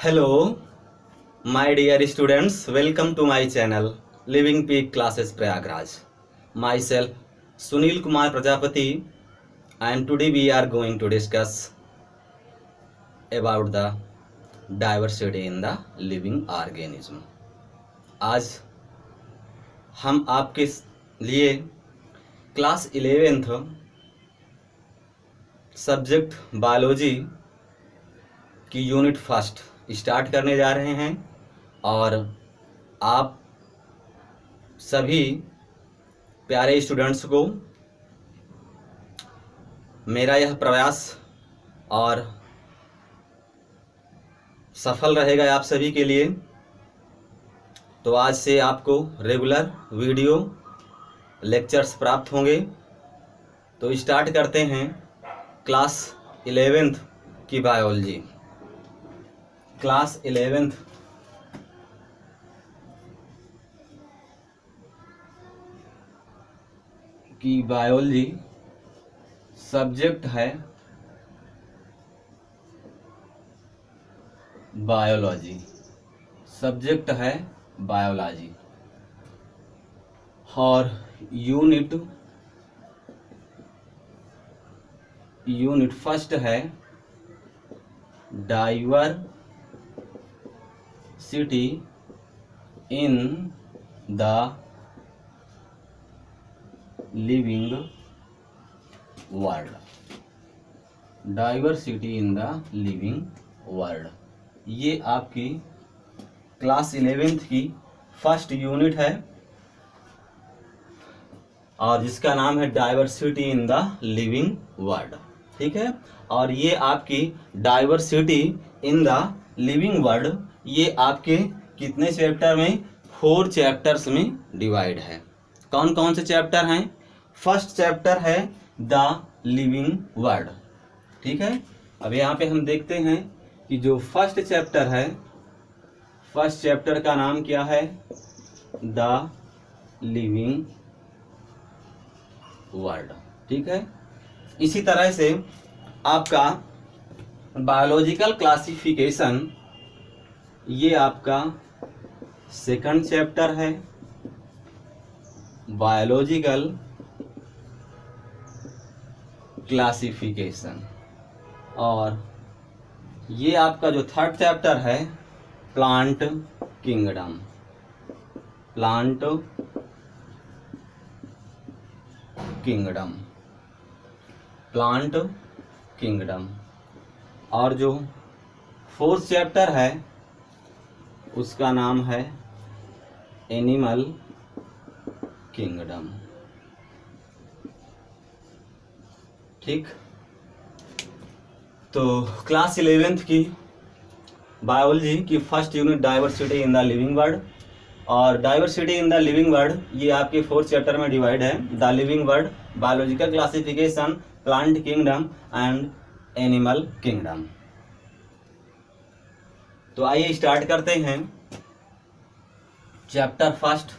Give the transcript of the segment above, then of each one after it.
Hello, my dear students. Welcome to my channel, Living Peak Classes Prayagraj. Myself, Sunil Kumar Prajapati, and today we are going to discuss about the diversity in the living organism. आज हम आपके लिए class 11th subject biology की unit first start करने जा रहे हैं और आप सभी प्यारे स्टूडेंट्स को मेरा यह प्रयास और सफल रहेगा आप सभी के लिए। तो आज से आपको रेगुलर वीडियो लेक्चर्स प्राप्त होंगे। तो स्टार्ट करते हैं क्लास 11th की बायोलॉजी। क्लास 11th की बायोलॉजी सब्जेक्ट है बायोलॉजी। सब्जेक्ट है बायोलॉजी और यूनिट फर्स्ट है diversity in the living world. Diversity in the living world, ये आपकी क्लास 11th की फर्स्ट यूनिट है और जिसका नाम है diversity in the living world. ठीक है, और ये आपकी diversity in the living world ये आपके कितने चैप्टर में? 4 चैप्टर्स में डिवाइड है। कौन कौन से चैप्टर हैं? फर्स्ट चैप्टर है द लिविंग वर्ल्ड। ठीक है, अब यहाँ पे हम देखते हैं कि जो फर्स्ट चैप्टर है, फर्स्ट चैप्टर का नाम क्या है? The living world. ठीक है, इसी तरह से आपका बायोलॉजिकल क्लासिफिकेशन ये आपका सेकंड चैप्टर है। बायोलॉजिकल क्लासिफिकेशन, और ये आपका जो थर्ड चैप्टर है plant kingdom. Plant kingdom, plant kingdom. और जो फोर्थ चैप्टर है उसका नाम है एनिमल किंगडम। ठीक, तो क्लास 11th की बायोलॉजी की first unit diversity in the living world, और diversity in the living world ये आपके 4th चैप्टर में डिवाइड है। The living world, biological classification, plant kingdom and animal kingdom. तो आइए स्टार्ट करते हैं चैप्टर फर्स्ट।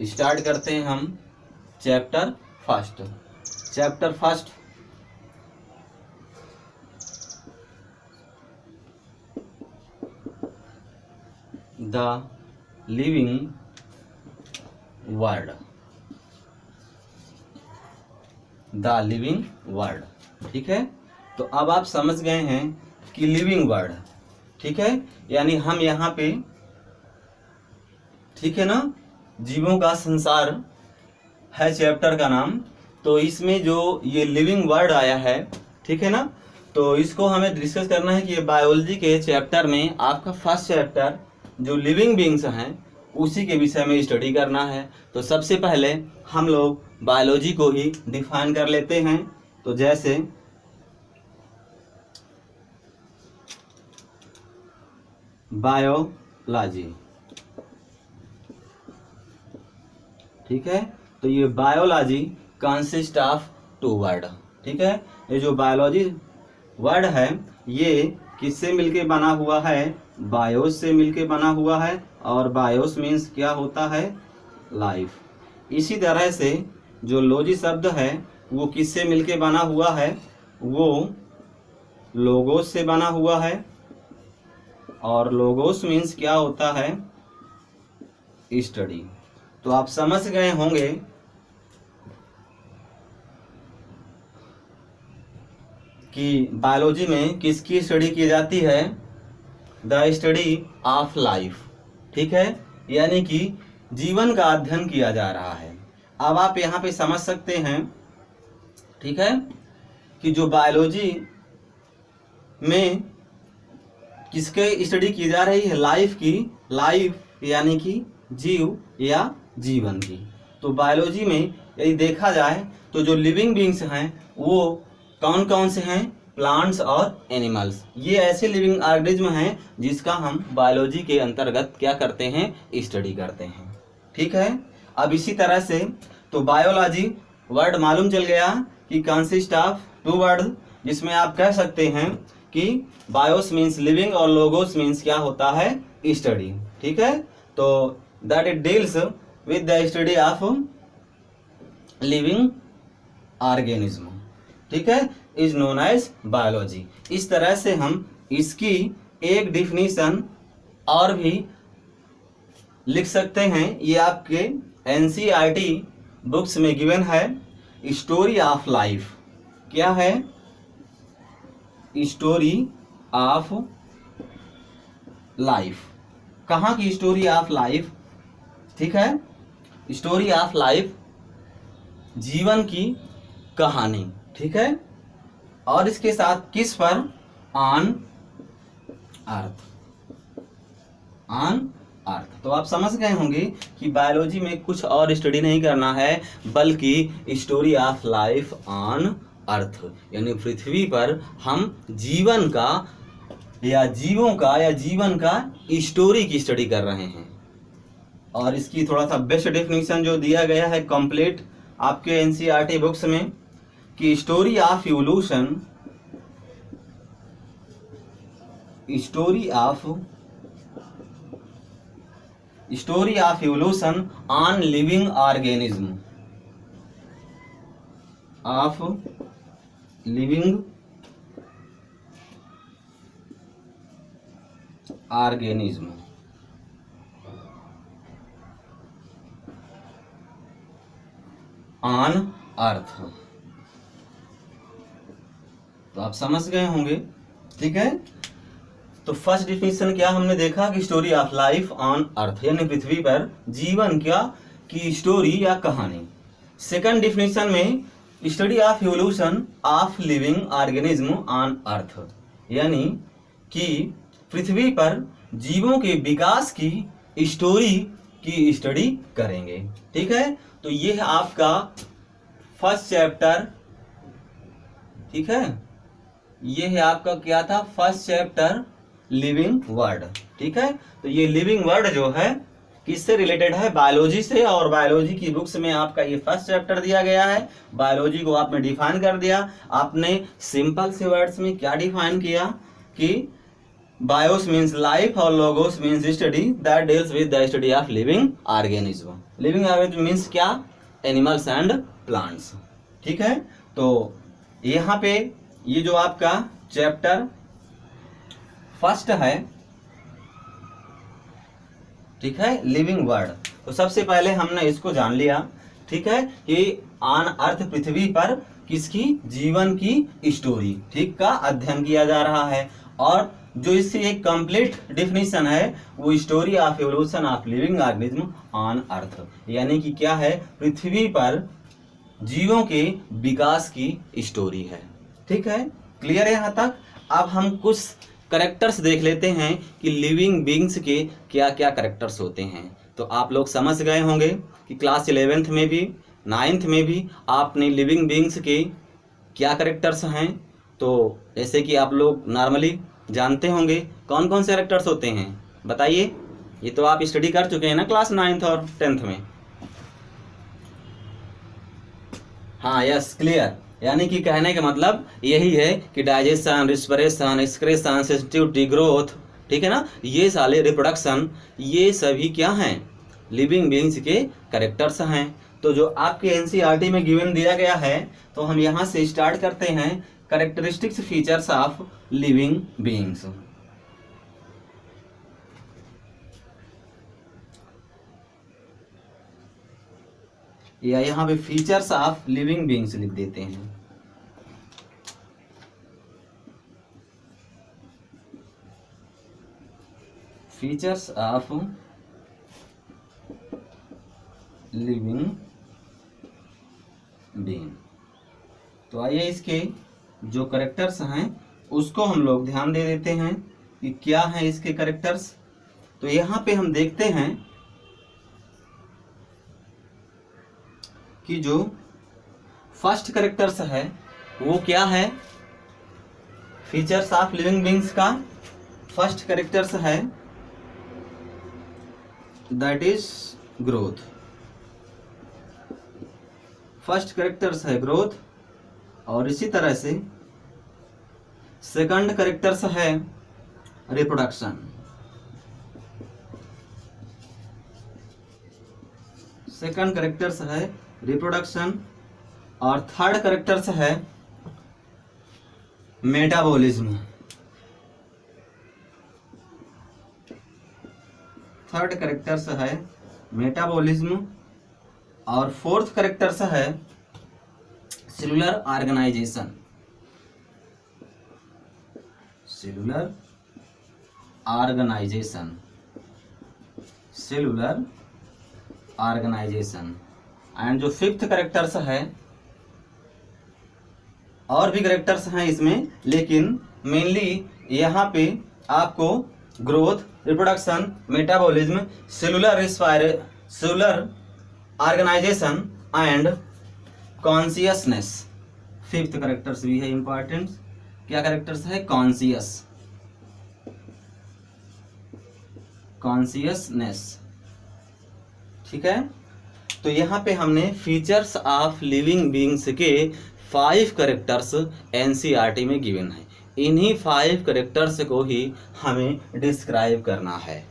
स्टार्ट करते हैं हम chapter first. Chapter first the living world. The living world. ठीक है, तो अब आप समझ गए हैं कि लिविंग वर्ल्ड, ठीक है, यानी हम यहाँ पे, ठीक है ना, जीवों का संसार है चैप्टर का नाम। तो इसमें जो ये लिविंग वर्ल्ड आया है, ठीक है ना, तो इसको हमें डिस्कस करना है कि ये बायोलॉजी के चैप्टर में आपका फर्स्ट चैप्टर जो लिविंग बींग्स हैं उसी के विषय में स्टडी करना है। तो सबसे पहले हम लोग बायोलॉजी को ही डिफाइन कर लेते हैं। तो जैसे बायोलॉजी, ठीक है, तो ये बायोलॉजी कंसिस्ट ऑफ 2 वर्ड। ठीक है, ये जो बायोलॉजी वर्ड है ये किससे मिलके बना हुआ है? बायोस से मिलके बना हुआ है, और बायोस मीन्स क्या होता है? लाइफ। इसी तरह से जो लॉजी शब्द है वो किससे मिलके बना हुआ है? वो लोगोस से बना हुआ है, और लोगोस मीन्स क्या होता है, स्टडी। तो आप समझ गए होंगे कि बायोलॉजी में किसकी स्टडी की जाती है, द स्टडी ऑफ लाइफ। ठीक है, यानी कि जीवन का अध्ययन किया जा रहा है। अब आप यहाँ पे समझ सकते हैं, ठीक है, कि जो बायोलॉजी में किसके स्टडी की जा रही है, लाइफ की, लाइफ यानी कि जीव या जीवन की। तो बायोलॉजी में यदि देखा जाए तो जो लिविंग बींग्स हैं वो कौन कौन से हैं, प्लांट्स और एनिमल्स। ये ऐसे लिविंग ऑर्गेनिज्म हैं जिसका हम बायोलॉजी के अंतर्गत क्या करते हैं, स्टडी करते हैं। ठीक है, अब इसी तरह से तो बायोलॉजी वर्ड मालूम चल गया कि कंसिस्ट ऑफ टू वर्ड, जिसमें आप कह सकते हैं कि बायोस मीन्स लिविंग और लोगोस मीन्स क्या होता है, स्टडी। ठीक है, तो that it deals with the study of living organism, ठीक है, इज नोन एज बायोलॉजी। इस तरह से हम इसकी एक डिफिनीशन और भी लिख सकते हैं। ये आपके एनसीईआरटी बुक्स में गिवन है। स्टोरी ऑफ लाइफ क्या है, स्टोरी ऑफ लाइफ, कहाँ की स्टोरी ऑफ लाइफ, ठीक है, स्टोरी ऑफ लाइफ जीवन की कहानी। ठीक है, और इसके साथ किस पर, ऑन अर्थ, ऑन अर्थ। तो आप समझ गए होंगे कि बायोलॉजी में कुछ और स्टडी नहीं करना है, बल्कि story of life on earth, यानी पृथ्वी पर हम जीवन का या जीवों का या जीवन का स्टोरी की स्टडी कर रहे हैं। और इसकी थोड़ा सा बेस्ट डेफिनेशन जो दिया गया है कंप्लीट आपके एनसीईआरटी बुक्स में, कि story of evolution, story of evolution on living organism, of living organism on earth. तो आप समझ गए होंगे, ठीक है। तो फर्स्ट डिफिनेशन क्या हमने देखा कि story of life on earth, यानी पृथ्वी पर जीवन क्या की स्टोरी या कहानी। सेकंड डिफिनेशन में study of evolution of living organism on earth, यानी कि पृथ्वी पर जीवों के विकास की स्टोरी की स्टडी करेंगे। ठीक है, तो ये है आपका फर्स्ट चैप्टर। ठीक है, ये है आपका क्या था, फर्स्ट चैप्टर लिविंग वर्ड। ठीक है, तो ये लिविंग वर्ड जो है किससे रिलेटेड है, बायोलॉजी से। और बायोलॉजी की बुक्स में आपका ये फर्स्ट चैप्टर दिया गया है। बायोलॉजी को आपने डिफाइन कर दिया। आपने सिंपल से वर्ड्स में क्या डिफाइन किया कि बायोस मीन्स लाइफ और logos means study that deals with the study of living organism. Living organism means क्या, एनिमल्स एंड प्लांट्स। ठीक है, तो यहाँ पे ये जो आपका चैप्टर फर्स्ट है, ठीक है, लिविंग वर्ड। तो सबसे पहले हमने इसको जान लिया, ठीक है, कि ऑन अर्थ पृथ्वी पर किसकी, जीवन की स्टोरी, ठीक, का अध्ययन किया जा रहा है। और जो इसकी एक कंप्लीट डेफिनेशन है वो story of evolution of living organism on earth, यानी कि क्या है, पृथ्वी पर जीवों के विकास की स्टोरी है। ठीक है, क्लियर है यहाँ तक। अब हम कुछ करेक्टर्स देख लेते हैं कि लिविंग बींग्स के क्या क्या करेक्टर्स होते हैं। तो आप लोग समझ गए होंगे कि क्लास 11th में भी 9th में भी आपने लिविंग बींग्स के क्या करेक्टर्स हैं। तो जैसे कि आप लोग नॉर्मली जानते होंगे कौन कौन से करेक्टर्स होते हैं, बताइए। ये तो आप स्टडी कर चुके हैं ना क्लास 9th और 10th में। हाँ, यस, क्लियर। यानी कि कहने का मतलब यही है कि digestion, respiration, excretion, sensitivity, growth, ठीक है ना, ये सारे रिप्रोडक्शन, ये सभी क्या हैं, लिविंग बीइंग्स के कैरेक्टर्स हैं। तो जो आपके एनसीईआरटी में गिवन दिया गया है, तो हम यहाँ से स्टार्ट करते हैं characteristics features of living beings. या यहाँ पे फीचर्स ऑफ लिविंग बीइंग्स लिख देते हैं। Features of living being. तो आइए इसके जो करेक्टर्स हैं उसको हम लोग ध्यान दे देते हैं कि क्या है इसके करेक्टर्स। तो यहाँ पे हम देखते हैं कि जो फर्स्ट करेक्टर्स है वो क्या है, फीचर्स ऑफ लिविंग बीइंग्स का फर्स्ट करेक्टर्स है that is growth. First characters है ग्रोथ, और इसी तरह से सेकंड करेक्टर्स है रिप्रोडक्शन। सेकंड करेक्टर्स है रिप्रोडक्शन, और थर्ड करेक्टर्स है मेटाबॉलिज्म। थर्ड करेक्टर्स है मेटाबॉलिज्म, और फोर्थ करेक्टर्स है cellular organisation. Cellular organisation, cellular organisation. And जो फिफ्थ करेक्टर्स है, और भी करेक्टर्स हैं इसमें, लेकिन मेनली यहाँ पे आपको growth, reproduction, metabolism, cellular organisation and consciousness, fifth characters भी है इंपॉर्टेंट। क्या करेक्टर्स है, कॉन्शियसनेस। ठीक है, तो यहाँ पे हमने फीचर्स ऑफ लिविंग बीइंग्स के 5 करेक्टर्स एनसीईआरटी में गिवन है। इन्हीं 5 करेक्टर्स को ही हमें डिस्क्राइब करना है।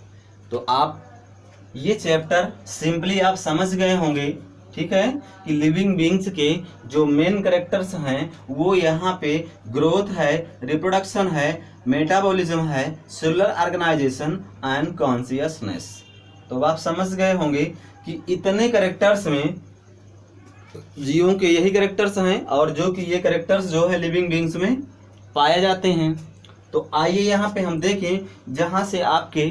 तो आप ये चैप्टर सिंपली आप समझ गए होंगे, ठीक है, कि लिविंग बीइंग्स के जो मेन करेक्टर्स हैं वो यहाँ पे ग्रोथ है, रिप्रोडक्शन है, मेटाबॉलिज्म है, सेलुलर ऑर्गेनाइजेशन एंड कॉन्शियसनेस। तो आप समझ गए होंगे कि इतने करेक्टर्स में जीवों के यही करेक्टर्स हैं, और जो कि ये करेक्टर्स जो है लिविंग बीइंग्स में पाए जाते हैं। तो आइए यहाँ पे हम देखें, जहाँ से आपके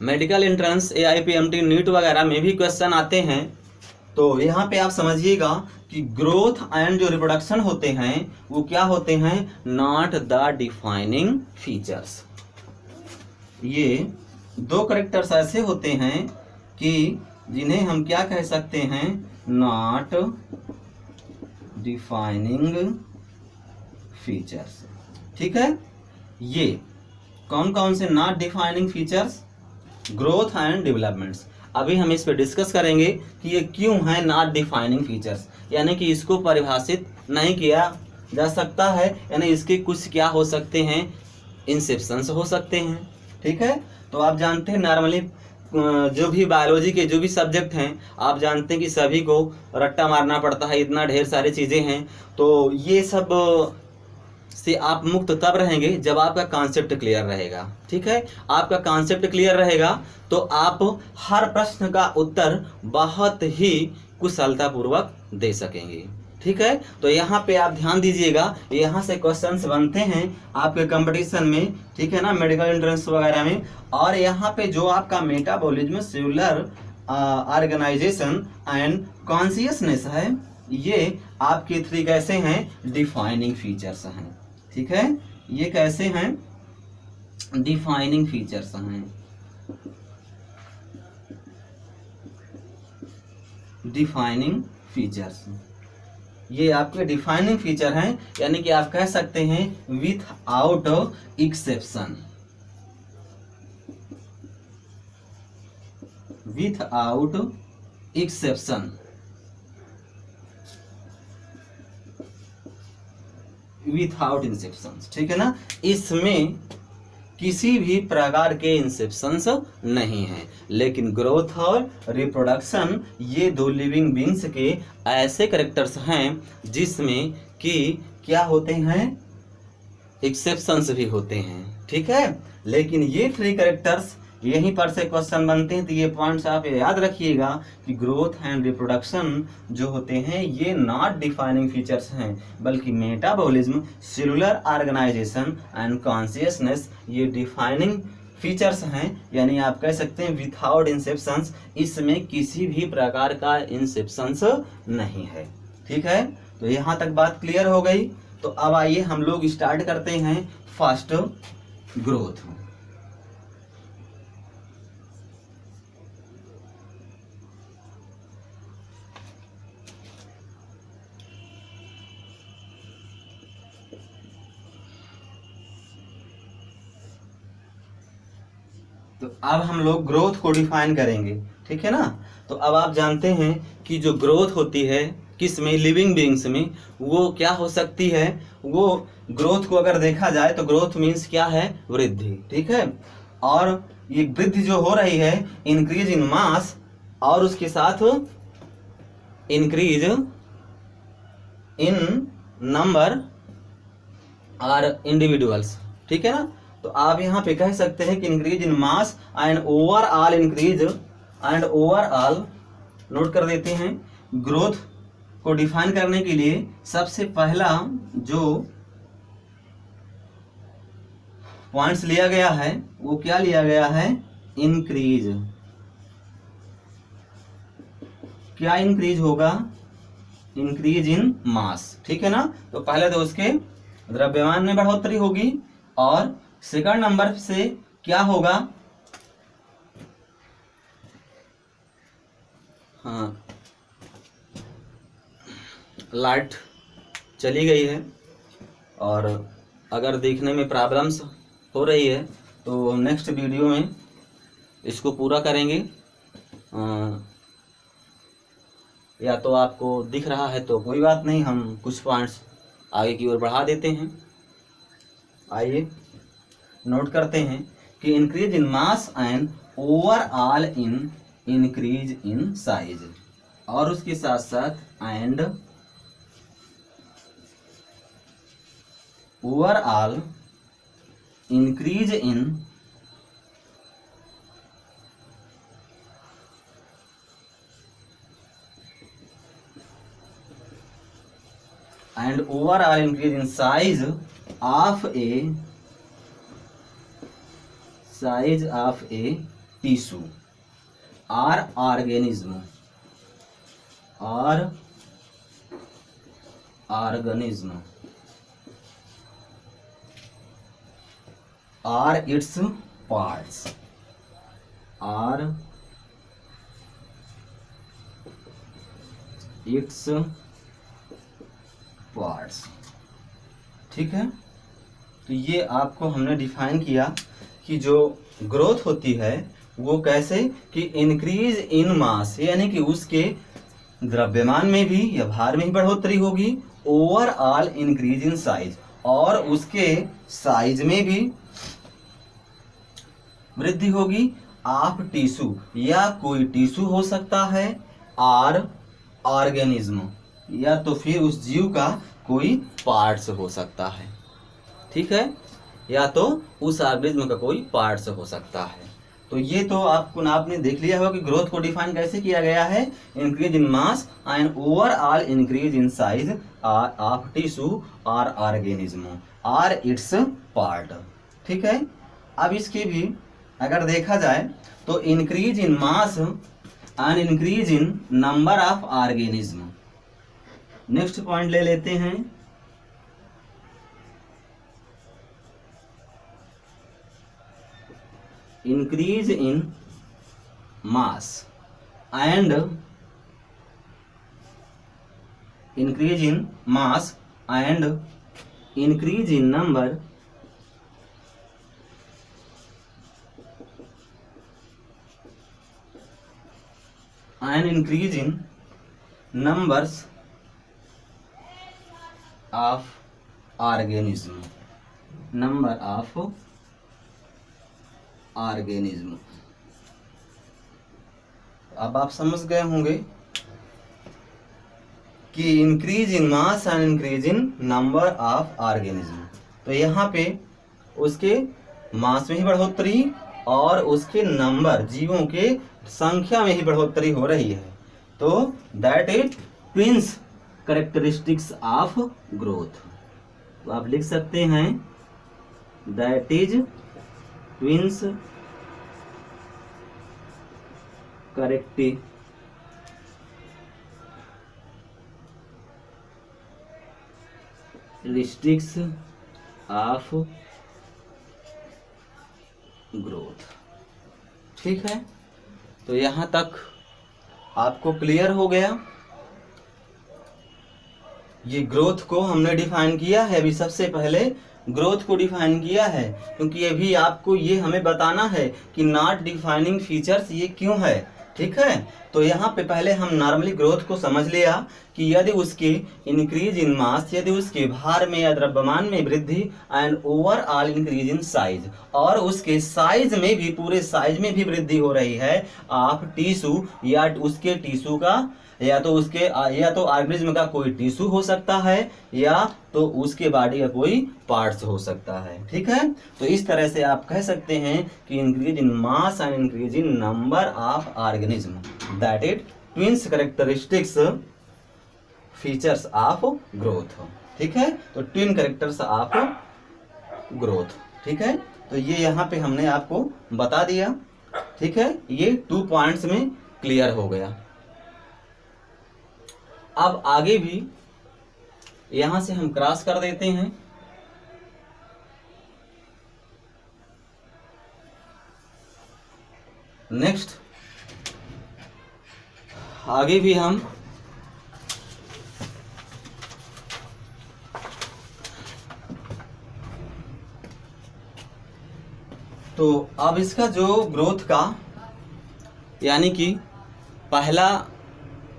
मेडिकल एंट्रेंस, AIPMT, नीट वगैरह में भी क्वेश्चन आते हैं। तो यहाँ पे आप समझिएगा कि ग्रोथ एंड जो रिप्रोडक्शन होते हैं वो क्या होते हैं, नॉट द डिफाइनिंग फीचर्स। ये 2 करेक्टर्स ऐसे होते हैं कि जिन्हें हम क्या कह सकते हैं, नॉट डिफाइनिंग फीचर्स। ठीक है, ये कौन कौन से not defining features, growth and developments. अभी हम इस पे डिस्कस करेंगे कि ये क्यों है नॉट डिफाइनिंग फीचर्स, यानी कि इसको परिभाषित नहीं किया जा सकता है, यानी इसके कुछ क्या हो सकते हैं, इंसेप्शंस हो सकते हैं। ठीक है, तो आप जानते हैं नॉर्मली जो भी बायोलॉजी के जो भी सब्जेक्ट हैं, आप जानते हैं कि सभी को रट्टा मारना पड़ता है, इतना ढेर सारी चीज़ें हैं। तो ये सब से आप मुक्त तब रहेंगे जब आपका कॉन्सेप्ट क्लियर रहेगा। ठीक है, आपका कॉन्सेप्ट क्लियर रहेगा तो आप हर प्रश्न का उत्तर बहुत ही कुशलतापूर्वक दे सकेंगे। ठीक है, तो यहाँ पे आप ध्यान दीजिएगा, यहाँ से क्वेश्चंस बनते हैं आपके कंपटीशन में, ठीक है ना, मेडिकल एंट्रेंस वगैरह में। और यहाँ पे जो आपका metabolism, cellular organisation and consciousness है, ये आपके 3 कैसे हैं, डिफाइनिंग फीचर्स हैं। ठीक है, ये कैसे हैं, डिफाइनिंग फीचर्स हैं। डिफाइनिंग फीचर्स, ये आपके डिफाइनिंग फीचर हैं, यानी कि आप कह सकते हैं with out exception, with out exception, without Inception. ठीक है ना, इसमें किसी भी प्रकार के इंसेप्शंस नहीं हैं। लेकिन ग्रोथ और रिप्रोडक्शन ये दो लिविंग बींग्स के ऐसे कैरेक्टर्स हैं जिसमें कि क्या होते हैं, एक्सेप्शंस भी होते हैं। ठीक है, लेकिन ये थ्री कैरेक्टर्स यहीं पर से क्वेश्चन बनते हैं, तो ये पॉइंट्स आप याद रखिएगा कि ग्रोथ एंड रिप्रोडक्शन जो होते हैं ये नॉट डिफाइनिंग फीचर्स हैं, बल्कि metabolism, cellular organisation and consciousness ये डिफाइनिंग फीचर्स हैं। यानी आप कह सकते हैं विथआउट इंसेप्शंस, इसमें किसी भी प्रकार का इंसेप्शंस नहीं है। ठीक है, तो यहाँ तक बात क्लियर हो गई। तो अब आइए हम लोग स्टार्ट करते हैं फर्स्ट ग्रोथ। तो अब हम लोग ग्रोथ को डिफाइन करेंगे। ठीक है ना, तो अब आप जानते हैं कि जो ग्रोथ होती है किस में, लिविंग बीइंग्स में, वो क्या हो सकती है। वो ग्रोथ को अगर देखा जाए तो ग्रोथ मीन्स क्या है, वृद्धि। ठीक है, और ये वृद्धि जो हो रही है, इंक्रीज इन मास और उसके साथ इंक्रीज इन नंबर और इंडिविजुअल्स। ठीक है ना, तो आप यहाँ पे कह सकते हैं कि increase in mass and overall increase and overall. Note कर देते हैं, ग्रोथ को डिफाइन करने के लिए सबसे पहला जो पॉइंट्स लिया गया है वो क्या लिया गया है, इंक्रीज। क्या इंक्रीज होगा, इंक्रीज इन मास। ठीक है ना, तो पहले तो उसके द्रव्यमान में बढ़ोतरी होगी और सेकंड नंबर से क्या होगा, हाँ लाइट चली गई है और अगर देखने में प्रॉब्लम्स हो रही है तो नेक्स्ट वीडियो में इसको पूरा करेंगे। या तो आपको दिख रहा है तो कोई बात नहीं, हम कुछ पॉइंट्स आगे की ओर बढ़ा देते हैं। आइए नोट करते हैं कि increase in mass and overall in increase in size, और उसके साथ साथ and overall increase in size of a tissue or organism or its parts or its parts. ठीक है, तो ये आपको हमने डिफाइन किया कि जो ग्रोथ होती है वो कैसे, कि इंक्रीज इन मास, यानी कि उसके द्रव्यमान में भी या भार में ही बढ़ोतरी होगी, ओवरऑल इंक्रीज इन साइज, और उसके साइज में भी वृद्धि होगी, ऑफ टिश्यू, या कोई टिश्यू हो सकता है, और ऑर्गेनिज्म, या तो फिर उस जीव का कोई पार्ट्स हो सकता है। ठीक है, या तो उस ऑर्गेनिज्म का कोई पार्ट्स हो सकता है। तो ये तो आपने देख लिया होगा कि ग्रोथ को डिफाइन कैसे किया गया है, increase in mass and overall increase in size of tissue और ऑर्गेनिज्म और इट्स पार्ट। ठीक है, अब इसके भी अगर देखा जाए तो increase in mass and increase in number of organism. Next point ले लेते हैं, increase in mass and increase in number and increase in numbers of organism, number of organism. अब आप समझ गए होंगे कि increase in mass and increase in number of organism. तो यहाँ पे उसके मास में ही बढ़ोतरी और उसके नंबर, जीवों के संख्या में ही बढ़ोतरी हो रही है। तो that is twins characteristics of growth. तो आप लिख सकते हैं that is twins characteristics of growth. ठीक है, तो यहां तक आपको क्लियर हो गया। ये ग्रोथ को हमने डिफाइन किया है। अभी सबसे पहले ग्रोथ को डिफाइन किया है, क्योंकि अभी आपको ये हमें बताना है कि नॉट डिफाइनिंग फीचर्स ये क्यों है। ठीक है, तो यहाँ पे पहले हम नॉर्मली ग्रोथ को समझ लिया कि यदि उसके इंक्रीज इन मास, यदि उसके भार में या द्रव्यमान में वृद्धि, and overall increase in size, और उसके साइज में भी, पूरे साइज में भी वृद्धि हो रही है ऑफ टिश्यू, या उसके टिश्यू का, या तो ऑर्गेनिज्म का कोई टिश्यू हो सकता है, या तो उसके बॉडी का कोई पार्ट्स हो सकता है। ठीक है, तो इस तरह से आप कह सकते हैं कि increase in mass and increase in number of organism, that is twins characteristics features of growth. ठीक है, तो ट्विन कैरेक्टर्स ऑफ ग्रोथ। ठीक है, तो ये यहाँ पे हमने आपको बता दिया। ठीक है, ये 2 पॉइंट्स में क्लियर हो गया। अब आगे भी यहां से हम क्रॉस कर देते हैं। नेक्स्ट आगे भी हम तो अब इसका जो ग्रोथ का, यानी कि पहला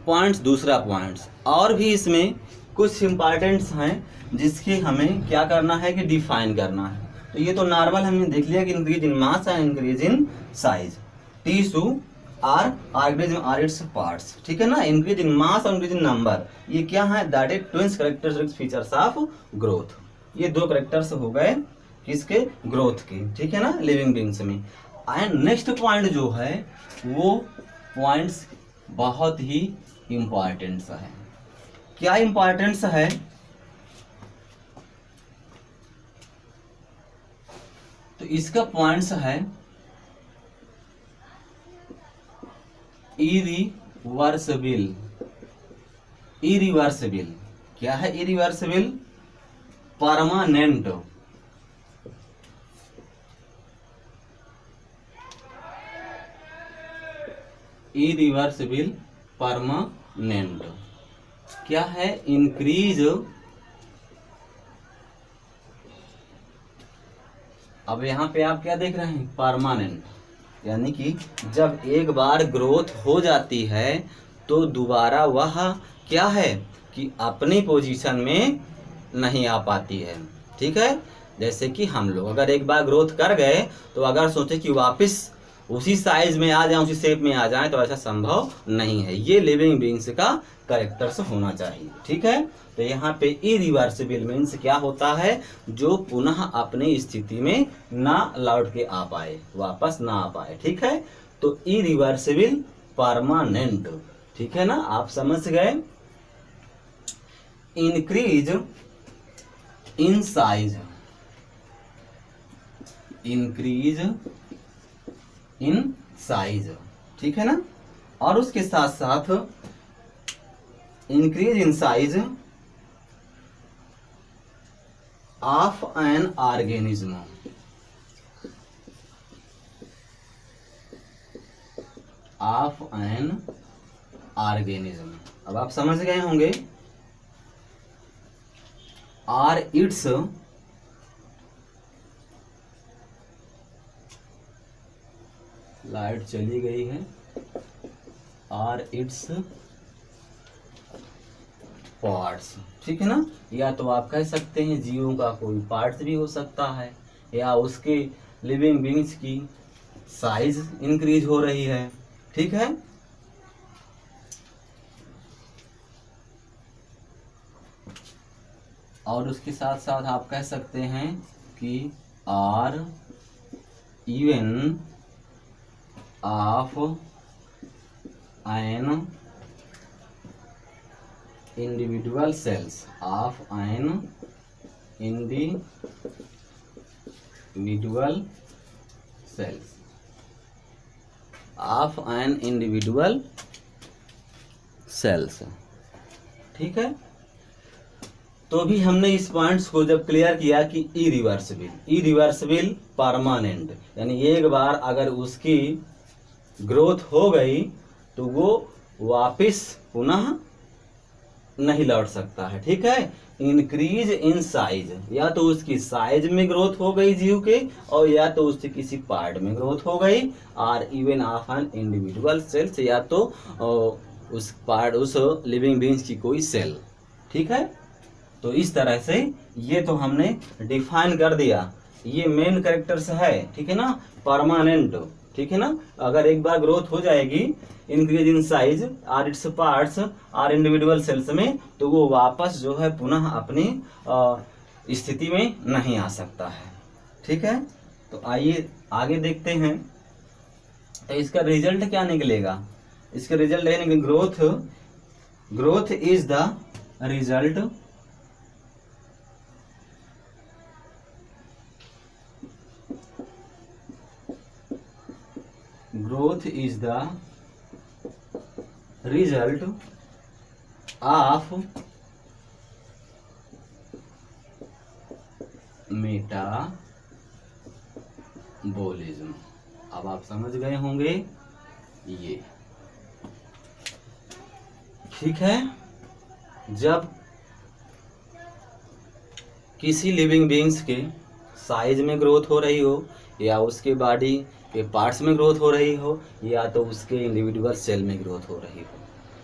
पॉइंट्स, दूसरा पॉइंट्स, और भी इसमें कुछ इंपॉर्टेंट्स हैं जिसके हमें क्या करना है कि डिफाइन करना है। तो ये तो नॉर्मल हमने देख लिया कि increase in mass and increase in size, tissue or organism or its parts. ठीक है ना, इंक्रीज इन मास और इंक्रीज इन नंबर, ये क्या है, that is twins characteristics features of growth. ये 2 कैरेक्टर्स हो गए किसके, ग्रोथ के। ठीक है ना, लिविंग बीइंग्स में। एंड नेक्स्ट पॉइंट जो है वो पॉइंट्स बहुत ही इंपॉर्टेंट है। क्या इंपॉर्टेंस है, तो इसका पॉइंट्स है इरिवर्सिबल। इरिवर्सिबल क्या है, इरिवर्सिबल परमानेंट, इरिवर्सिबल परमानेंट। क्या है, इंक्रीज, अब यहाँ पे आप क्या देख रहे हैं, परमानेंट, यानी कि जब एक बार ग्रोथ हो जाती है तो दोबारा वह क्या है कि अपनी पोजीशन में नहीं आ पाती है। ठीक है, जैसे कि हम लोग अगर एक बार ग्रोथ कर गए तो अगर सोचे कि वापस उसी साइज में आ जाए, उसी शेप में आ जाए, तो ऐसा संभव नहीं है। ये लिविंग बीइंग्स का कैरेक्टर्स होना चाहिए। ठीक है, तो यहाँ पे इरिवर्सिबल मीन्स क्या होता है, जो पुनः अपनी स्थिति में ना लौट के आ पाए, वापस ना आ पाए। ठीक है, तो इरिवर्सिबल परमानेंट। ठीक है ना, आप समझ गए। Increase in size, increase in size. ठीक है ना, और उसके साथ साथ increase in size of an organism, of an organism. अब आप समझ गए होंगे, आर इट्स लाइट चली गई है, आर इट्स पार्ट्स। ठीक है ना, या तो आप कह सकते हैं जीवों का कोई पार्ट्स भी हो सकता है, या उसके लिविंग बीइंग्स की साइज इंक्रीज हो रही है। ठीक है, और उसके साथ साथ आप कह सकते हैं कि or even of an individual cells of an individual cells of an individual cells. ठीक है, तो भी हमने इस पॉइंट्स को जब क्लियर किया कि इरिवर्सिबल परमानेंट, यानी एक बार अगर उसकी ग्रोथ हो गई तो वो वापस पुनः नहीं लौट सकता है। ठीक है, इंक्रीज इन साइज, या तो उसकी साइज में ग्रोथ हो गई जीव के, और या तो उससे किसी पार्ट में ग्रोथ हो गई, और even of an individual sales, या तो उस लिविंग बीइंग्स की कोई सेल। ठीक है, तो इस तरह से ये तो हमने डिफाइन कर दिया, ये मेन कैरेक्टर्स है। ठीक है ना, परमानेंट। ठीक है ना, अगर एक बार ग्रोथ हो जाएगी इंक्रीज इन साइज और इट्स पार्ट्स और इंडिविजुअल सेल्स में, तो वो वापस जो है पुनः अपनी स्थिति में नहीं आ सकता है। ठीक है, तो आइए आगे देखते हैं। तो इसका रिजल्ट क्या निकलेगा? इसका रिजल्ट है कि growth is the result of metabolism. अब आप समझ गए होंगे ये। ठीक है, जब किसी लिविंग बीइंग्स के साइज में ग्रोथ हो रही हो, या उसके बॉडी के पार्ट्स में ग्रोथ हो रही हो, या तो उसके इंडिविजुअल सेल में ग्रोथ हो रही हो।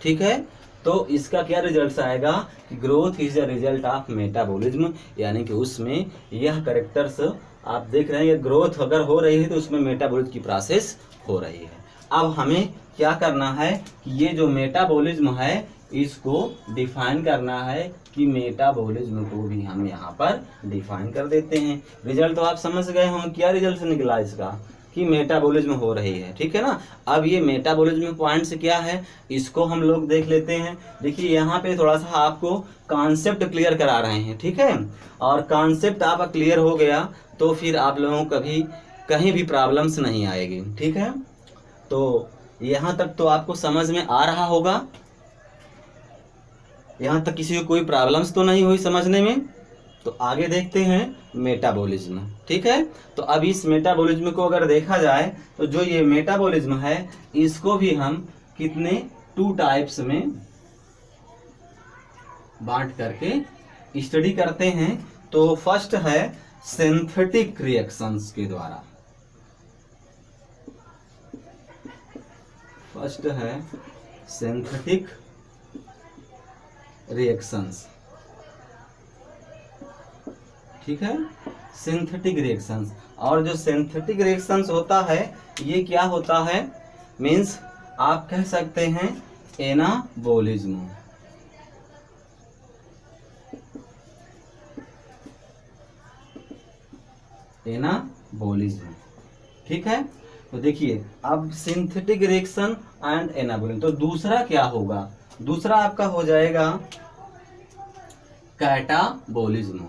ठीक है, तो इसका क्या रिजल्ट आएगा कि growth is the result of metabolism, यानी कि उसमें यह कैरेक्टर्स आप देख रहे हैं कि ग्रोथ अगर हो रही है तो उसमें मेटाबॉलिज्म की प्रोसेस हो रही है। अब हमें क्या करना है कि ये जो मेटाबॉलिज्म है इसको डिफाइन करना है, कि मेटाबॉलिज्म को भी हम यहाँ पर डिफाइन कर देते हैं। रिजल्ट तो आप समझ गए होंगे, क्या रिजल्ट निकला इसका कि मेटाबॉलिज्म हो रही है। ठीक है ना, अब ये मेटाबॉलिज्म पॉइंट्स क्या है इसको हम लोग देख लेते हैं। देखिए यहाँ पे थोड़ा सा आपको कॉन्सेप्ट क्लियर करा रहे हैं। ठीक है, और कॉन्सेप्ट आपका क्लियर हो गया तो फिर आप लोगों को कभी कहीं भी प्रॉब्लम्स नहीं आएगी। ठीक है, तो यहाँ तक तो आपको समझ में आ रहा होगा, यहाँ तक किसी को कोई प्रॉब्लम्स तो नहीं हुई समझने में। तो आगे देखते हैं मेटाबॉलिज्म। ठीक है, तो अब इस मेटाबॉलिज्म को अगर देखा जाए तो जो ये मेटाबॉलिज्म है इसको भी हम कितने 2 टाइप्स में बांट करके स्टडी करते हैं। तो फर्स्ट है सिंथेटिक रिएक्शंस के द्वारा। फर्स्ट है सिंथेटिक रिएक्शंस। ठीक है, सिंथेटिक रिएक्शंस। और जो सिंथेटिक रिएक्शंस होता है ये क्या होता है, मीन्स आप कह सकते हैं एनाबॉलिज्म। एनाबॉलिज्म। ठीक है, तो देखिए अब सिंथेटिक रिएक्शन एंड एनाबॉलिज्म। तो दूसरा क्या होगा, दूसरा आपका हो जाएगा कैटाबॉलिज्म।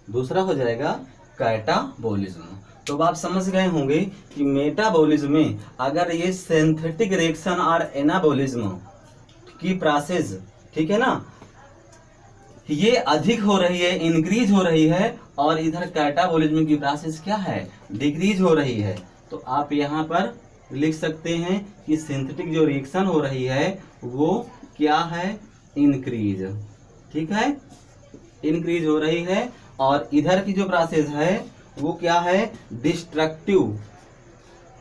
दूसरा हो जाएगा कैटाबॉलिज्म। तो अब आप समझ गए होंगे कि मेटाबॉलिज्म में अगर ये सिंथेटिक रिएक्शन और एनाबॉलिज्म की प्रोसेस, ठीक है ना, ये अधिक हो रही है, इंक्रीज हो रही है, और इधर कैटाबॉलिज्म की प्रोसेस क्या है, डिक्रीज हो रही है। तो आप यहाँ पर लिख सकते हैं कि सिंथेटिक जो रिएक्शन हो रही है वो क्या है, इंक्रीज। ठीक है, इंक्रीज हो रही है, और इधर की जो प्रोसेस है वो क्या है, डिस्ट्रक्टिव।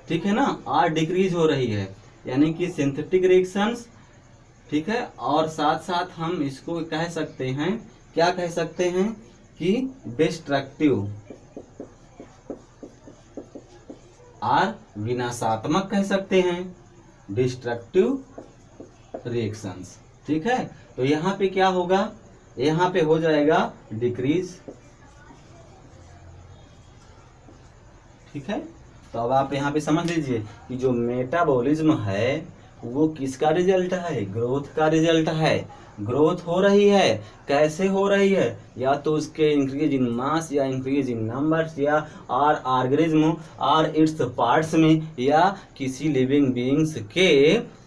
ठीक है ना, और डिक्रीज हो रही है, यानी कि सिंथेटिक रिएक्शंस। ठीक है, और साथ साथ हम इसको कह सकते हैं, क्या कह सकते हैं कि डिस्ट्रक्टिव और विनाशात्मक कह सकते हैं, डिस्ट्रक्टिव रिएक्शंस। ठीक है, तो यहाँ पे क्या होगा, यहाँ पे हो जाएगा डिक्रीज। ठीक है, तो अब आप यहाँ पे समझ लीजिए कि जो मेटाबॉलिज्म है वो किसका रिजल्ट है, ग्रोथ का रिजल्ट है। ग्रोथ हो रही है, कैसे हो रही है, या तो उसके इंक्रीज इन मास या इंक्रीज इन नंबर्स या और ऑर्गेनिज्म और इट्स पार्ट्स में या किसी लिविंग बीइंग्स के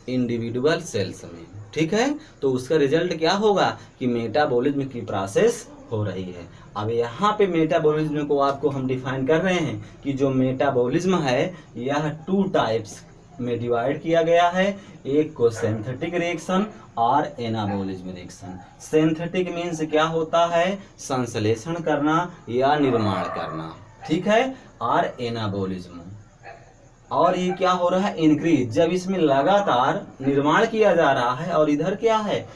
इंडिविजुअल सेल्स में। ठीक है, तो उसका रिजल्ट क्या होगा कि मेटाबॉलिज्म की प्रोसेस हो रही है। अब यहाँ पे मेटाबॉलिज्म को आपको हम डिफाइन कर रहे हैं कि जो मेटाबॉलिज्म है यह 2 टाइप्स में डिवाइड किया गया है। एक को सिंथेटिक रिएक्शन और एनाबॉलिज्म रिएक्शन। सिंथेटिक मीन्स क्या होता है, संश्लेषण करना या निर्माण करना। ठीक है, और एनाबॉलिज्म, और ये क्या हो रहा है, इंक्रीज, जब इसमें लगातार निर्माण किया जा रहा है। और इधर क्या है,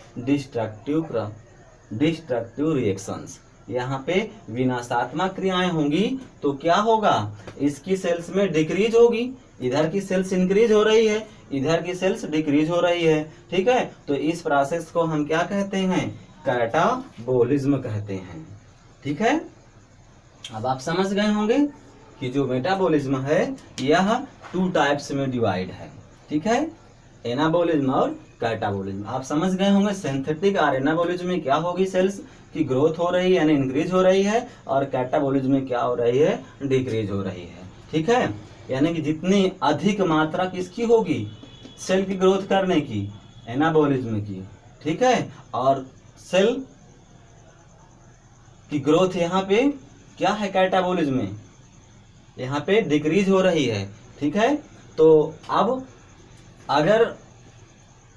डिस्ट्रक्टिव रिएक्शंस, यहाँ पे विनाशात्मक क्रियाएं होंगी। तो क्या होगा, इसकी सेल्स में डिक्रीज होगी, इधर की सेल्स इंक्रीज हो रही है, इधर की सेल्स डिक्रीज हो रही है। ठीक है, तो इस प्रोसेस को हम क्या कहते हैं, कैटाबोलिज्म कहते हैं। ठीक है, अब आप समझ गए होंगे कि जो मेटाबॉलिज्म है यह 2 टाइप्स में डिवाइड है। ठीक है, एनाबॉलिज्म और कैटाबॉलिज्म। आप समझ गए होंगे सिंथेटिक और एनाबॉलिज्म में क्या होगी, सेल्स की ग्रोथ हो रही है यानी इंक्रीज हो रही है, और कैटाबॉलिज्म में क्या हो रही है, डिक्रीज हो रही है। ठीक है, यानी कि जितनी अधिक मात्रा किसकी होगी, सेल की ग्रोथ करने की, एनाबॉलिज्म की। ठीक है, और सेल की ग्रोथ यहाँ पे क्या है, कैटाबॉलिज्म में यहाँ पे डिक्रीज हो रही है। ठीक है, तो अब अगर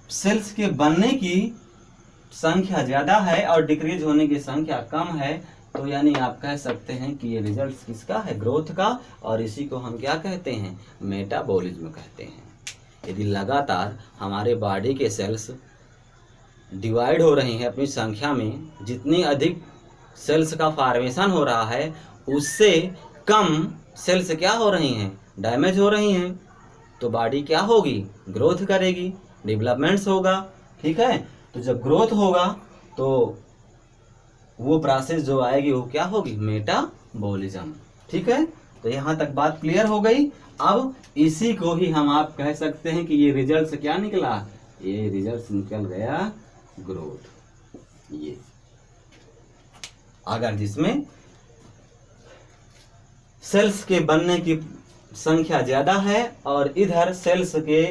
सेल्स के बनने की संख्या ज्यादा है और डिक्रीज होने की संख्या कम है, तो यानी आप कह सकते हैं कि ये रिजल्ट किसका है, ग्रोथ का, और इसी को हम क्या कहते हैं, मेटाबॉलिज्म कहते हैं। यदि लगातार हमारे बॉडी के सेल्स डिवाइड हो रही हैं अपनी संख्या में, जितनी अधिक सेल्स का फॉर्मेशन हो रहा है उससे कम सेल्स क्या हो रही हैं, डैमेज हो रही हैं, तो बॉडी क्या होगी, ग्रोथ करेगी, डेवलपमेंट्स होगा। ठीक है, तो जब ग्रोथ होगा तो वो प्रोसेस जो आएगी वो क्या होगी, मेटाबॉलिज्म। ठीक है, तो यहाँ तक बात क्लियर हो गई। अब इसी को ही हम आप कह सकते हैं कि ये रिजल्ट से क्या निकला, ये रिजल्ट निकल गया ग्रोथ। ये अगर जिसमें सेल्स के बनने की संख्या ज्यादा है और इधर सेल्स के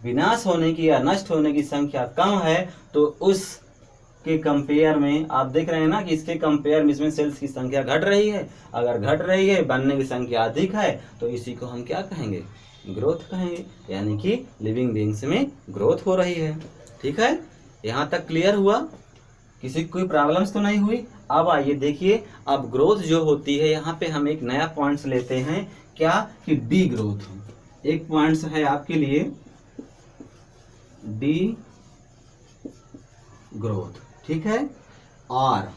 विनाश होने की या नष्ट होने की संख्या कम है, तो उस के कंपेयर में आप देख रहे हैं ना कि इसके कंपेयर में इसमें सेल्स की संख्या घट रही है। अगर घट रही है, बनने की संख्या अधिक है, तो इसी को हम क्या कहेंगे, ग्रोथ कहेंगे, यानी कि लिविंग बीइंग्स में ग्रोथ हो रही है। ठीक है, यहाँ तक क्लियर हुआ, किसी को कोई प्रॉब्लम्स तो नहीं हुई। अब आइए देखिए, अब ग्रोथ जो होती है यहाँ पे हम एक नया पॉइंट्स लेते हैं, क्या कि डी ग्रोथ। एक पॉइंट्स है आपके लिए डी ग्रोथ। ठीक है, और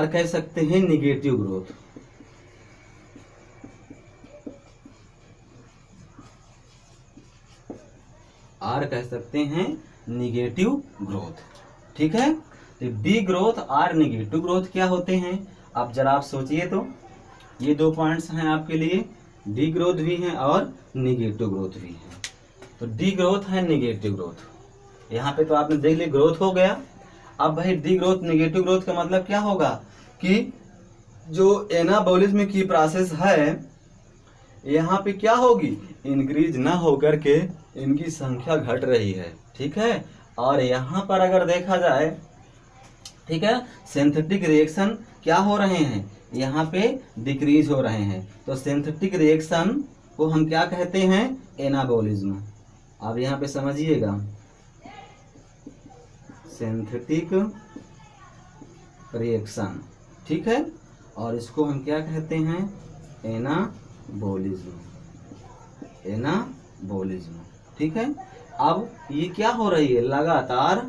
कह सकते हैं निगेटिव ग्रोथ। और कह सकते हैं निगेटिव ग्रोथ। ठीक है, तो डी ग्रोथ और निगेटिव ग्रोथ क्या होते हैं, अब जरा आप सोचिए। तो ये 2 पॉइंट्स हैं आपके लिए, डी ग्रोथ भी है और निगेटिव ग्रोथ भी है। तो डी ग्रोथ है, निगेटिव ग्रोथ। यहाँ पे तो आपने देख लिया ग्रोथ हो गया। अब भाई डी ग्रोथ निगेटिव ग्रोथ का मतलब क्या होगा कि जो एनाबॉलिज्म की प्रोसेस है यहाँ पे क्या होगी, इंक्रीज ना होकर के इनकी संख्या घट रही है। ठीक है, और यहाँ पर अगर देखा जाए, ठीक है, सिंथेटिक रिएक्शन क्या हो रहे हैं, यहाँ पे डिक्रीज हो रहे हैं। तो सिंथेटिक रिएक्शन को हम क्या कहते हैं, एनाबॉलिज्म। अब यहाँ पे समझिएगा, सिंथेटिक रिएक्शन। ठीक है, और इसको हम क्या कहते हैं, एनाबॉलिज्म। एनाबॉलिज्म। ठीक है, अब ये क्या हो रही है, लगातार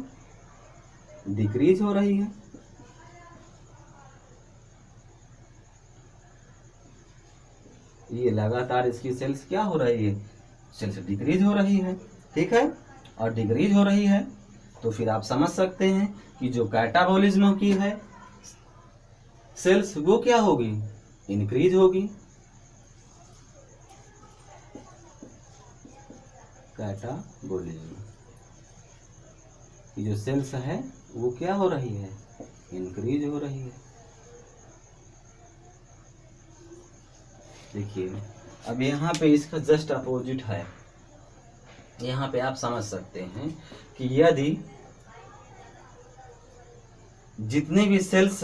डिक्रीज हो रही है। ये लगातार इसकी सेल्स क्या हो रही है, सेल्स डिक्रीज हो रही है, ठीक है। और डिक्रीज हो रही है तो फिर आप समझ सकते हैं कि जो कैटाबॉलिज्म की है सेल्स वो क्या होगी, इंक्रीज होगी। कैटाबॉलिज्म की जो सेल्स है वो क्या हो रही है, इंक्रीज हो रही है। देखिए अब यहाँ पे इसका जस्ट अपोजिट है। यहाँ पे आप समझ सकते हैं कि यदि जितने भी सेल्स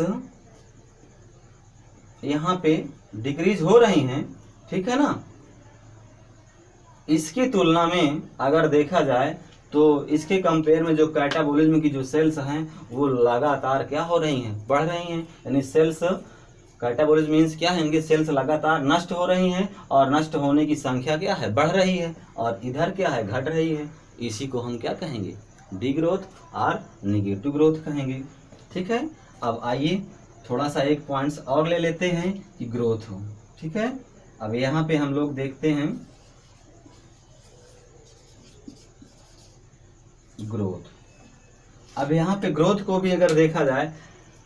यहाँ पे डिक्रीज हो रही हैं, ठीक है ना, इसकी तुलना में अगर देखा जाए तो इसके कंपेयर में जो कैटाबॉलिज्म की जो सेल्स हैं वो लगातार क्या हो रही हैं, बढ़ रही हैं। यानी सेल्स, कैटाबॉलिज्म मीन्स क्या है, इनकी सेल्स लगातार नष्ट हो रही हैं और नष्ट होने की संख्या क्या है, बढ़ रही है, और इधर क्या है, घट रही है। इसी को हम क्या कहेंगे, डी ग्रोथ और निगेटिव ग्रोथ कहेंगे, ठीक है। अब आइए थोड़ा सा एक पॉइंट्स और ले लेते हैं कि ग्रोथ हो, ठीक है। अब यहाँ पे हम लोग देखते हैं ग्रोथ। अब यहाँ पे ग्रोथ को भी अगर देखा जाए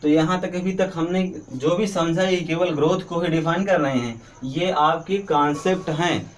तो यहाँ तक अभी तक हमने जो भी समझा ये केवल ग्रोथ को ही डिफाइन कर रहे हैं। ये आपके कॉन्सेप्ट हैं,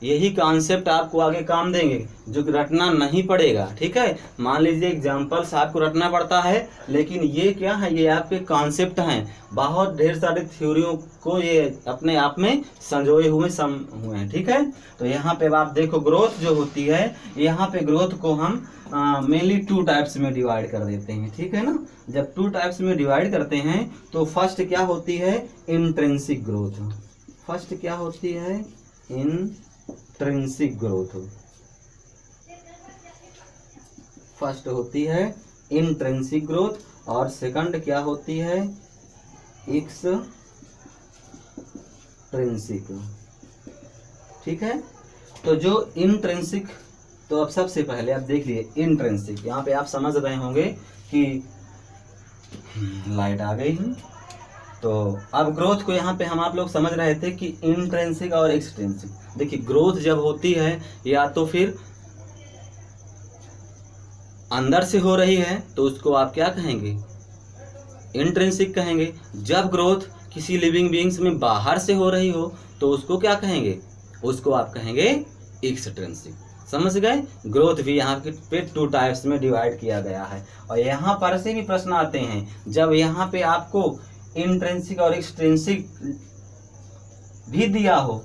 यही कॉन्सेप्ट आपको आगे काम देंगे, जो रटना नहीं पड़ेगा, ठीक है। मान लीजिए एग्जांपल्स आपको रटना पड़ता है, लेकिन ये क्या है, ये आपके कॉन्सेप्ट हैं। बहुत ढेर सारे थ्योरियों को ये अपने आप में संजोए हुए हैं, ठीक है। तो यहाँ पे आप देखो ग्रोथ जो होती है, यहाँ पे ग्रोथ को हम मेनली 2 टाइप्स में डिवाइड कर देते हैं, ठीक है ना। जब 2 टाइप्स में डिवाइड करते हैं तो फर्स्ट क्या होती है, इंट्रिंसिक ग्रोथ। फर्स्ट क्या होती है, इंट्रिंसिक ग्रोथ। फर्स्ट होती है इंट्रिंसिक ग्रोथ और सेकंड क्या होती है, एक्सट्रिंसिक, ठीक है। तो जो इंट्रिंसिक, तो अब सबसे पहले आप देख लिए इंट्रिंसिक, यहाँ पे आप समझ रहे होंगे कि लाइट आ गई है। तो अब ग्रोथ को यहाँ पे हम आप लोग समझ रहे थे कि इंट्रिंसिक और एक्सट्रिंसिक। देखिए ग्रोथ जब होती है या तो फिर अंदर से हो रही है तो उसको आप क्या कहेंगे, इंट्रिंसिक कहेंगे। जब ग्रोथ किसी लिविंग बीइंग्स में बाहर से हो रही हो तो उसको क्या कहेंगे, उसको आप कहेंगे एक्सट्रिंसिक। समझ गए। ग्रोथ भी यहाँ पे 2 टाइप्स में डिवाइड किया गया है। और यहाँ पर से भी प्रश्न आते हैं, जब यहाँ पे आपको इंट्रिंसिक और एक्सट्रिंसिक भी दिया हो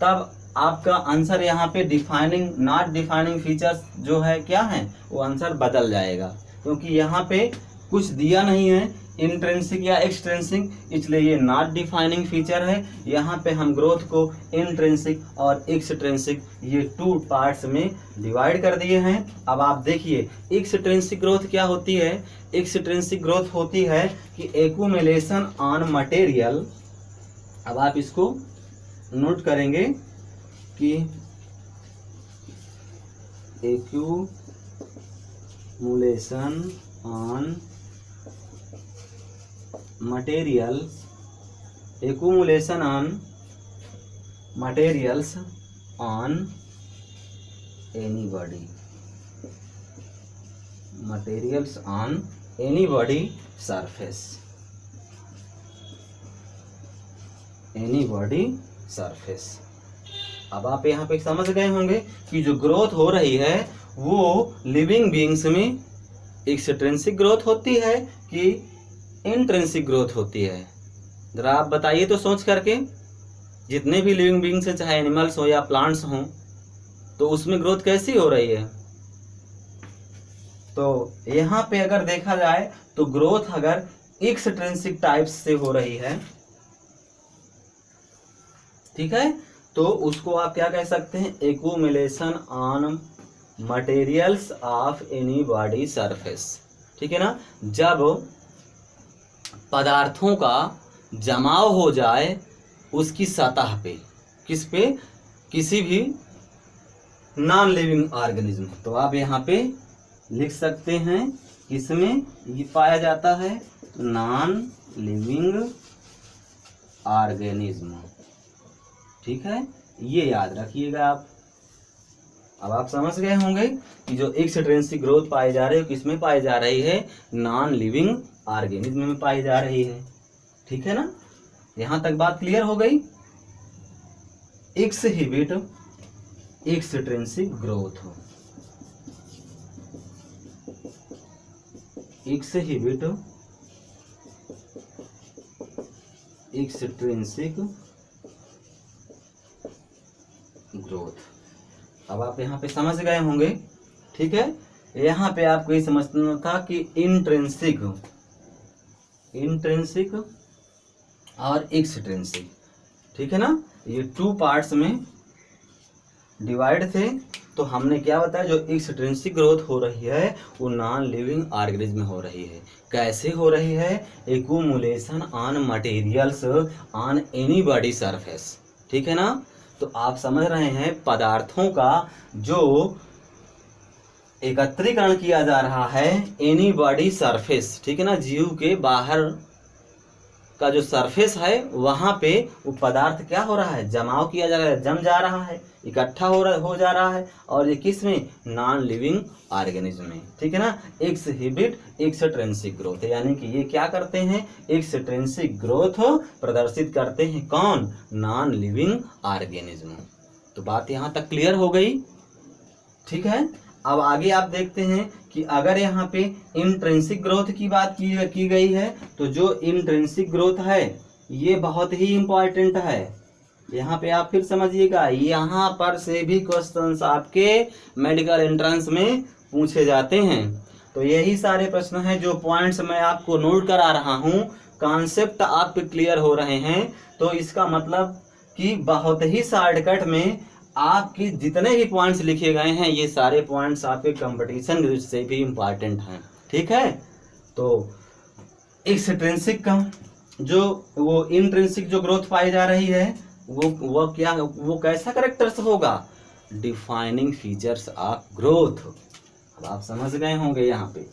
तब आपका आंसर यहाँ पे डिफाइनिंग नॉट डिफाइनिंग फीचर्स जो है क्या है, वो आंसर बदल जाएगा, क्योंकि यहाँ पे कुछ दिया नहीं है इंट्रिंसिक या एक्सट्रिंसिक, इसलिए ये नॉट डिफाइनिंग फीचर है। यहाँ पे हम ग्रोथ को इंट्रिंसिक और एक्सट्रिंसिक ये 2 पार्ट्स में डिवाइड कर दिए हैं। अब आप देखिए एक्सट्रिंसिक ग्रोथ क्या होती है। एक्सट्रिंसिक ग्रोथ होती है कि एक्यूमुलेशन ऑन मटेरियल। अब आप इसको नोट करेंगे कि accumulation on materials, accumulation on materials on any body, materials on any body surface, any body surface। अब आप यहाँ पे समझ गए होंगे कि जो ग्रोथ हो रही है वो लिविंग बीइंग्स में एक्सट्रिंसिक ग्रोथ होती है कि इंट्रिंसिक ग्रोथ होती है। जरा आप बताइए तो सोच करके, जितने भी लिविंग बीइंग्स हैं, चाहे एनिमल्स हो या प्लांट्स हों, तो उसमें ग्रोथ कैसी हो रही है। तो यहाँ पे अगर देखा जाए तो ग्रोथ अगर एक्सट्रिंसिक टाइप्स से हो रही है, ठीक है, तो उसको आप क्या कह सकते हैं, accumulation on materials of any body surface, ठीक है ना। जब पदार्थों का जमाव हो जाए उसकी सतह पे, किस पे, किसी भी नॉन लिविंग ऑर्गेनिज्म, तो आप यहाँ पे लिख सकते हैं किसमें ये पाया जाता है, नॉन लिविंग ऑर्गेनिज्म, ठीक है, ये याद रखिएगा आप। अब आप समझ गए होंगे कि जो एक्सट्रिंसिक ग्रोथ पाई जा रही है किसमें पाई जा रही है, नॉन लिविंग ऑर्गेनिज्म में पाई जा रही है। ठीक है ना, यहां तक बात क्लियर हो गई। Exhibit extrinsic growth, exhibit extrinsic growth. अब आप यहाँ पे समझ गए होंगे। ठीक है, यहाँ पे आपको ये समझना था कि इंट्रिंसिक और एक्सट्रिंसिक, ठीक है ना, ये 2 पार्ट्स में डिवाइड थे। तो हमने क्या बताया, जो एक्सट्रिंसिक ग्रोथ हो रही है वो नॉन लिविंग ऑर्गेनिज्म में हो रही है। कैसे हो रही है, accumulation on materials on any body surface. ठीक है ना, तो आप समझ रहे हैं पदार्थों का जो एकत्रीकरण किया जा रहा है एनी बॉडी सरफेस, ठीक है ना, जीव के बाहर का जो सरफेस है वहां पे वो पदार्थ क्या हो रहा है, जमाव किया जा रहा है, जम जा रहा है, इकट्ठा हो जा रहा है। और ये किस में, नॉन लिविंग ऑर्गेनिज्म में। ठीक है ना, एक्सहिबिट एक्सट्रिंसिक ग्रोथ, यानी कि ये क्या करते हैं, एक्सट्रिंसिक ग्रोथ प्रदर्शित करते हैं। कौन, नॉन लिविंग ऑर्गेनिज्म। तो बात यहाँ तक क्लियर हो गई। ठीक है, अब आगे आप देखते हैं कि अगर यहाँ पे इंट्रिंसिक ग्रोथ की बात की गई है तो जो इंट्रिंसिक ग्रोथ है ये बहुत ही इंपॉर्टेंट है। यहाँ पे आप फिर समझिएगा, यहाँ पर से भी क्वेश्चंस आपके मेडिकल एंट्रेंस में पूछे जाते हैं। तो यही सारे प्रश्न हैं जो पॉइंट्स मैं आपको नोट करा रहा हूँ, कॉन्सेप्ट आपके क्लियर हो रहे हैं। तो इसका मतलब कि बहुत ही शॉर्टकट में आपके जितने भी पॉइंट्स लिखे गए हैं ये सारे पॉइंट्स आपके कंपटीशन से भी इम्पॉर्टेंट हैं। ठीक है, तो एक्सट्रिंसिक का जो वो इंट्रिंसिक जो ग्रोथ पाई जा रही है वो क्या, वो कैसा कैरेक्टर्स होगा, डिफाइनिंग फीचर्स ऑफ ग्रोथ। अब आप समझ गए होंगे यहाँ पे,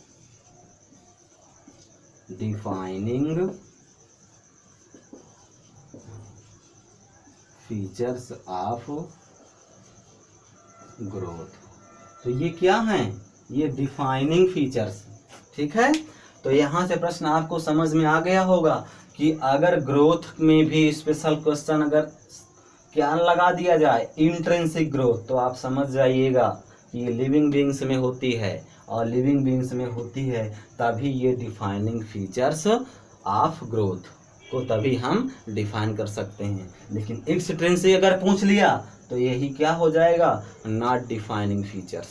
डिफाइनिंग फीचर्स ऑफ ग्रोथ। तो ये क्या हैं, ये डिफाइनिंग फीचर्स। ठीक है, तो यहां से प्रश्न आपको समझ में आ गया होगा कि अगर ग्रोथ में भी स्पेशल क्वेश्चन अगर क्या लगा दिया जाए, इंट्रिंसिक ग्रोथ, तो आप समझ जाइएगा कि ये लिविंग बीइंग्स में होती है, और लिविंग बीइंग्स में होती है तभी ये डिफाइनिंग फीचर्स ऑफ ग्रोथ को तभी हम डिफाइन कर सकते हैं। लेकिन एक्सट्रिंसिक अगर पूछ लिया तो यही क्या हो जाएगा, नॉट डिफाइनिंग फीचर्स।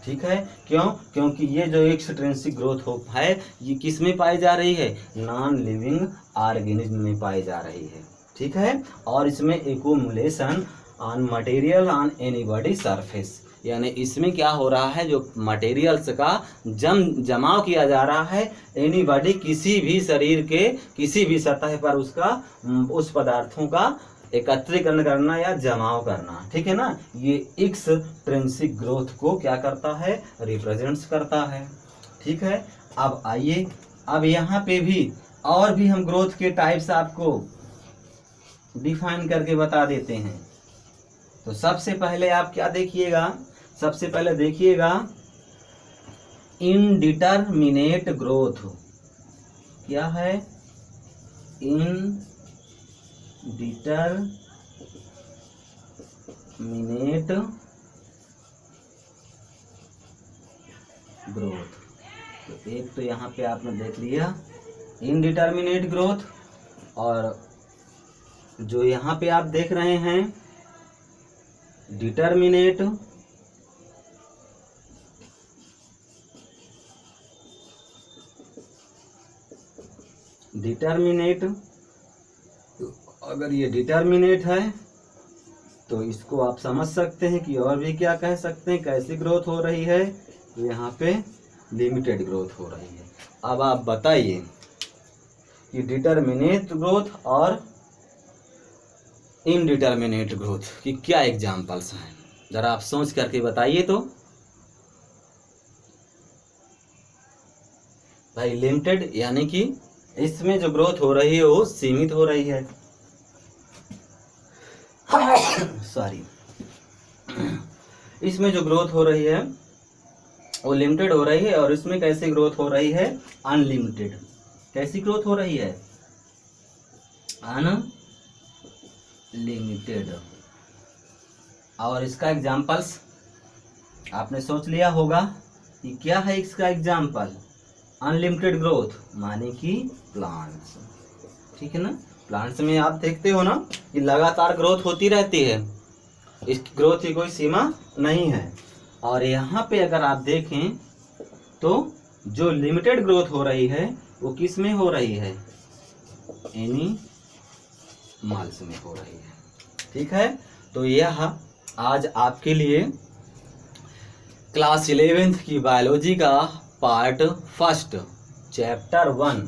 ठीक है, क्यों, क्योंकि ये जो एक्सट्रिंसिक ग्रोथ है ये किस में पाई जा रही है, नॉन लिविंग ऑर्गेनिज्म में पाई जा रही है। ठीक है, और इसमें accumulation on material on any body surface, यानी इसमें क्या हो रहा है, जो मटेरियल्स का जमाव किया जा रहा है एनी बॉडी, किसी भी शरीर के किसी भी सतह पर उसका उस पदार्थों का एकत्रीकरण करना या जमाव करना। ठीक है ना, ये एक्सट्रिंसिक ग्रोथ को क्या करता है, रिप्रेजेंट्स करता है। ठीक है, अब आइए, अब यहाँ पे भी और भी हम ग्रोथ के टाइप्स आपको डिफाइन करके बता देते हैं। तो सबसे पहले आप क्या देखिएगा, सबसे पहले देखिएगा इनडिटरमिनेट ग्रोथ। क्या है, इनडिटरमिनेट ग्रोथ। तो एक तो यहाँ पे आपने देख लिया इनडिटरमिनेट ग्रोथ, और जो यहाँ पे आप देख रहे हैं डिटरमिनेट। डिटरमिनेट, अगर ये डिटरमिनेट है तो इसको आप समझ सकते हैं कि और भी क्या कह सकते हैं, कैसी ग्रोथ हो रही है, यहाँ पे लिमिटेड ग्रोथ हो रही है। अब आप बताइए कि डिटरमिनेट ग्रोथ और इनडिटरमिनेट ग्रोथ की क्या एग्जांपल्स हैं, जरा आप सोच करके बताइए। तो भाई लिमिटेड यानी कि इसमें जो ग्रोथ हो रही है वो सीमित हो रही है, सॉरी, इसमें जो ग्रोथ हो रही है वो लिमिटेड हो रही है, और इसमें कैसी ग्रोथ हो रही है? अनलिमिटेड। कैसी ग्रोथ हो रही है? अनलिमिटेड। और इसका एग्जाम्पल्स आपने सोच लिया होगा कि क्या है इसका एग्जाम्पल? अनलिमिटेड ग्रोथ माने कि प्लांट्स, ठीक है ना। प्लांट्स में आप देखते हो ना कि लगातार ग्रोथ होती रहती है, इसकी ग्रोथ की कोई सीमा नहीं है। और यहाँ पे अगर आप देखें तो जो लिमिटेड ग्रोथ हो रही है वो किस में हो रही है? एनिमल्स में हो रही है, ठीक है। तो यह आज आपके लिए क्लास 11th की बायोलॉजी का part first chapter 1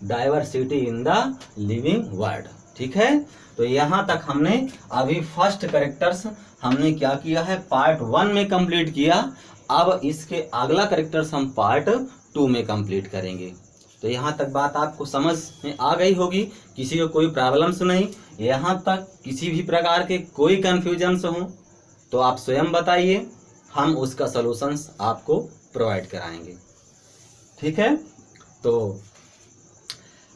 diversity in the living world, ठीक है। तो यहाँ तक हमने अभी फर्स्ट कैरेक्टर्स हमने क्या किया है? पार्ट 1 में कंप्लीट किया। अब इसके अगला कैरेक्टर्स हम पार्ट 2 में कंप्लीट करेंगे। तो यहाँ तक बात आपको समझ में आ गई होगी, किसी को कोई प्रॉब्लम्स नहीं। यहाँ तक किसी भी प्रकार के कोई कन्फ्यूजन्स हो तो आप स्वयं बताइए, हम उसका सॉल्यूशंस आपको प्रोवाइड कराएंगे, ठीक है। तो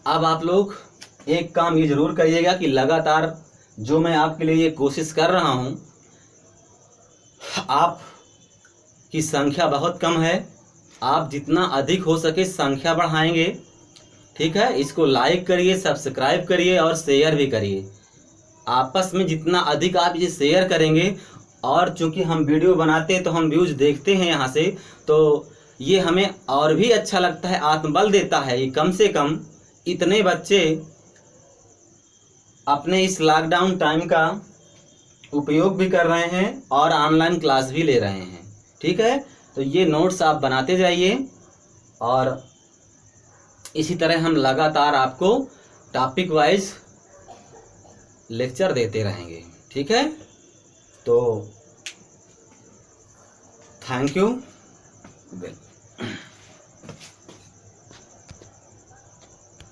अब आप लोग एक काम ये जरूर करिएगा कि लगातार जो मैं आपके लिए ये कोशिश कर रहा हूँ, आप की संख्या बहुत कम है, आप जितना अधिक हो सके संख्या बढ़ाएंगे, ठीक है। इसको लाइक करिए, सब्सक्राइब करिए और शेयर भी करिए। आपस में जितना अधिक आप ये शेयर करेंगे, और चूंकि हम वीडियो बनाते हैं तो हम व्यूज देखते हैं यहाँ से, तो ये हमें और भी अच्छा लगता है, आत्मबल देता है। ये कम से कम इतने बच्चे अपने इस लॉकडाउन टाइम का उपयोग भी कर रहे हैं और ऑनलाइन क्लास भी ले रहे हैं, ठीक है। तो ये नोट्स आप बनाते जाइए और इसी तरह हम लगातार आपको टॉपिक वाइज लेक्चर देते रहेंगे, ठीक है। तो थैंक यू।